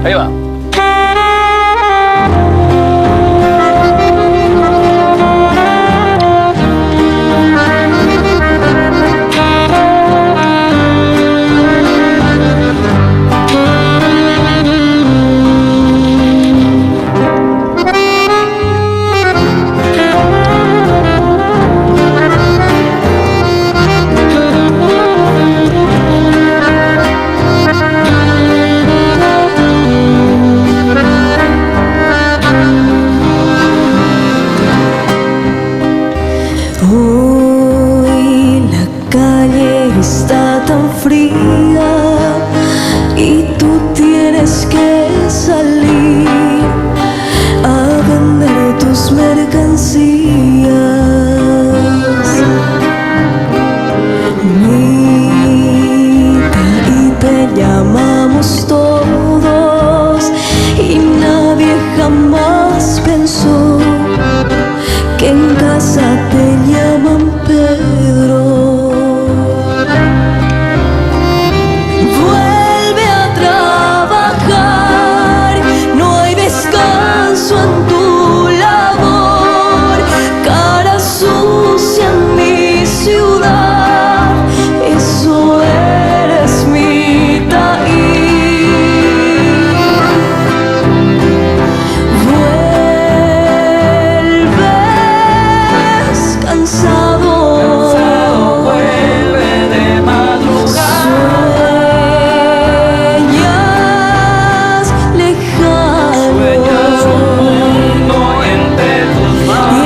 Ahí va. Hoy la calle está tan fría y tú tienes que salir a vender tus mercancías. Mira, y te llamamos todos y nadie jamás pensó que en casa te llaman Pedro. Vuelve a trabajar, no hay descanso en tu labor. Cara sucia en mi ciudad, eso eres mi taí. Cansado, vuelve de madrugada. Sueñas lejano, Sueñas un mundo entre tus manos. Y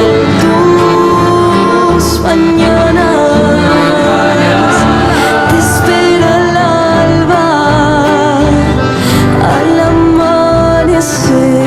en tus mañanas te espera el alba al amanecer.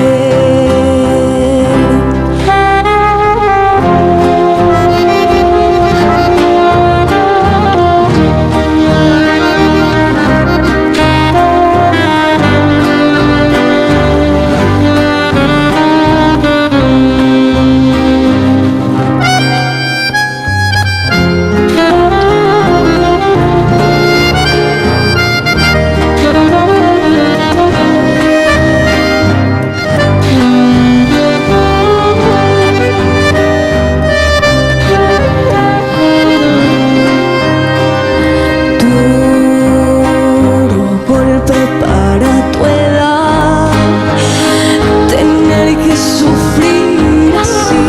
Sufrir así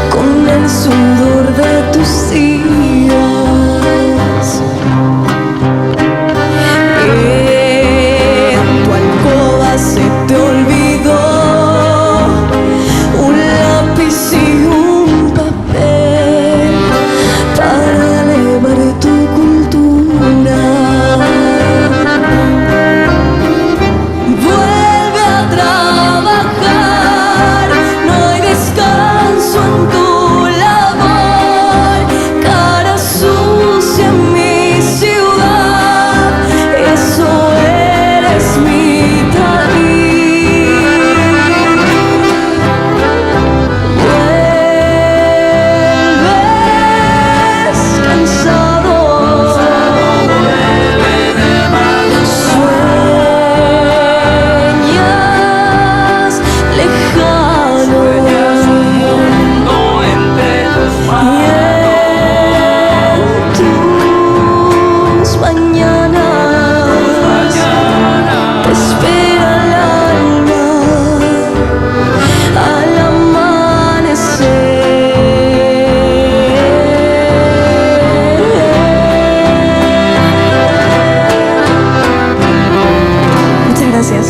con el sudor de tus días. En tu alcoba se te olvidó un lápiz y un papel para elevar tu cultura. Vuelve a trabajar, no hay descanso en tu labor. Cara sucia en mi ciudad, eso eres mi taí. Vuelves cansado, Vuelve de sueñas lejano. Sueñas un mundo entre tus Y manos. en tus mañanas te espera el alma al amanecer. Muchas gracias.